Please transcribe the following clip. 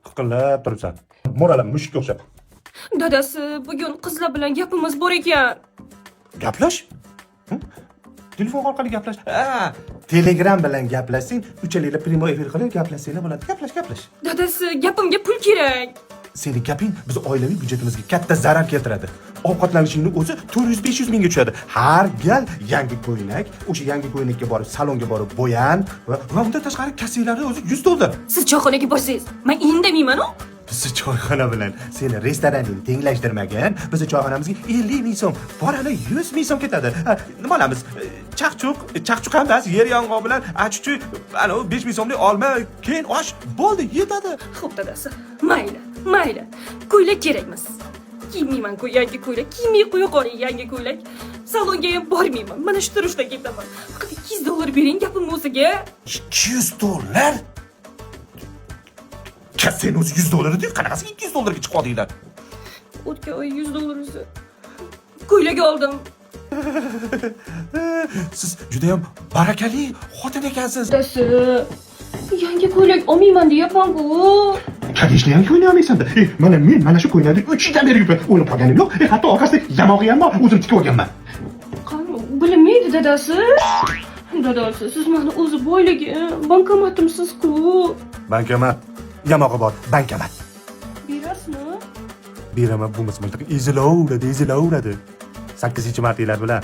Hiqillab turibsan. Mo'ralab mushukka o'xshab. Dadasi, bugun qizlar bilan gapimiz bor ekan. Gaplash? Telefon orqali gaplash. Telegram bilan gaplashsang, uchalanglar primo efir qilib gaplashsanglar bo'ladi. Gaplash. Dadasi, gapimga pul kerak. Seni gaping biz oilaviy byudjetimizga katta zarar keltiradi. Ovqatlanishingni o'zi 400-500 mingga tushadi. Har gal yangi ko'ylak, o'sha yangi ko'ylakka borib, salonga borib bo'yan va undan tashqari kassirlarning o'zi $100. Siz choyxonaga borsangiz, men indamayman-ku. Bizni choyxona bilan seni restoranning tenglashtirmagan, bizni choyxonamizga 50 ming so'm, borali 100 ming so'm ketadi. Nima olamiz? Chaqchuq ham emas, yer yong'oq bilan achuchuy, ana 5 ming so'mlik olma, keyin osh bo'ldi, yetadi. Xo'p dadasi, mayli. Ko'ylak kerakmas. Kiymayman-ku yangi ko'ylak, kiymay qo'ya qoling yangi ko'ylak. Salonga ham bormayman. Mana shu turishda ketaman. Faqat $200 bering gapimni o'ziga. $200? Sen o'zi $100 deb qanaqasi $200 ga chiqdinglar? O'tgan oy $100 ko'ylak oldim. Siz juda ham barakali xotin ekansiz. Dadasi, yangi ko'ylak olmayman deyapman-ku. Конечно, yangi ko'ylak olmaysan-da. Mana shu ko'ylakni 3 yildan beri yupib o'ylab qolganim yo'q. Hatto orqasida yamog'i ham bor, o'zim tikib olganman. Qani, bilinmaydi dadasi. Dadasi, siz meni o'zi boylagin, bankomatimsiz-ku. Bankomat. Yamog'i bor, bankomat. Berasizmi? Beraman, bo'lmasa ezilaveradi. 8-martalar bilan